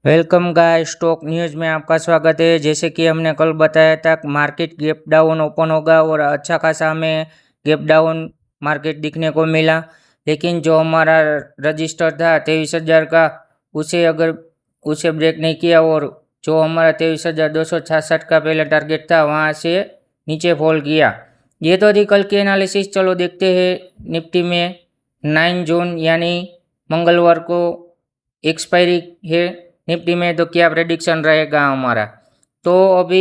Welcome guys, stock news में आपका स्वागत है। जैसे कि हमने कल बताया था कि मार्केट गैप डाउन ओपन होगा और अच्छा खासा हमें गैप डाउन मार्केट दिखने को मिला। लेकिन जो हमारा रजिस्टर था 23,000 का, उसे ब्रेक नहीं किया और जो हमारा 23,266 का पहला टारगेट था वहाँ से नीचे फॉल किया। ये तो थी कल की एनालिसिस। चलो देखते हैं निफ्टी में 9 जून यानी मंगलवार को एक्सपायरी है निफ्टी में, तो क्या प्रेडिक्शन रहेगा हमारा। तो अभी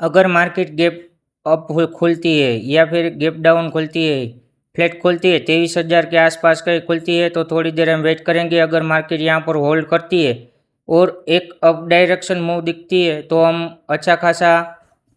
अगर मार्केट गैप अप खुलती है या फिर गैप डाउन खुलती है, फ्लैट खुलती है, 23,000 के आसपास कहीं खुलती है, तो थोड़ी देर हम वेट करेंगे। अगर मार्केट यहाँ पर होल्ड करती है और एक अप डायरेक्शन मूव दिखती है तो हम अच्छा खासा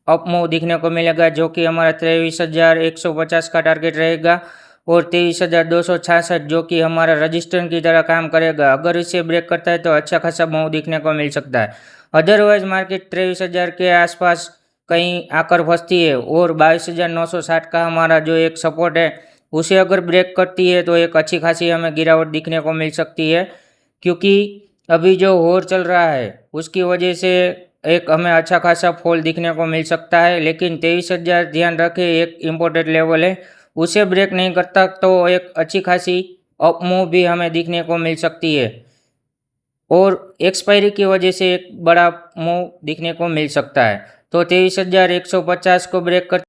अप मूव दिखने को मिलेगा, जो कि हमारा 23,150 का टारगेट रहेगा और 23,266 जो कि हमारा रजिस्टर की तरह काम करेगा। अगर इसे ब्रेक करता है तो अच्छा खासा मूव दिखने को मिल सकता है। अदरवाइज मार्केट 23,000 के आसपास कहीं आकर फंसती है और 22,960 का हमारा जो एक सपोर्ट है उसे अगर ब्रेक करती है तो एक अच्छी खासी हमें गिरावट दिखने को मिल सकती है, क्योंकि अभी जो वॉर चल रहा है उसकी वजह से एक हमें अच्छा खासा फॉल दिखने को मिल सकता है। लेकिन 23,000 ध्यान रखें एक इम्पोर्टेंट लेवल है, उसे ब्रेक नहीं करता तो एक अच्छी खासी अप मूव भी हमें दिखने को मिल सकती है और एक्सपायरी की वजह से एक बड़ा मूव दिखने को मिल सकता है। तो 23,150 को ब्रेक कर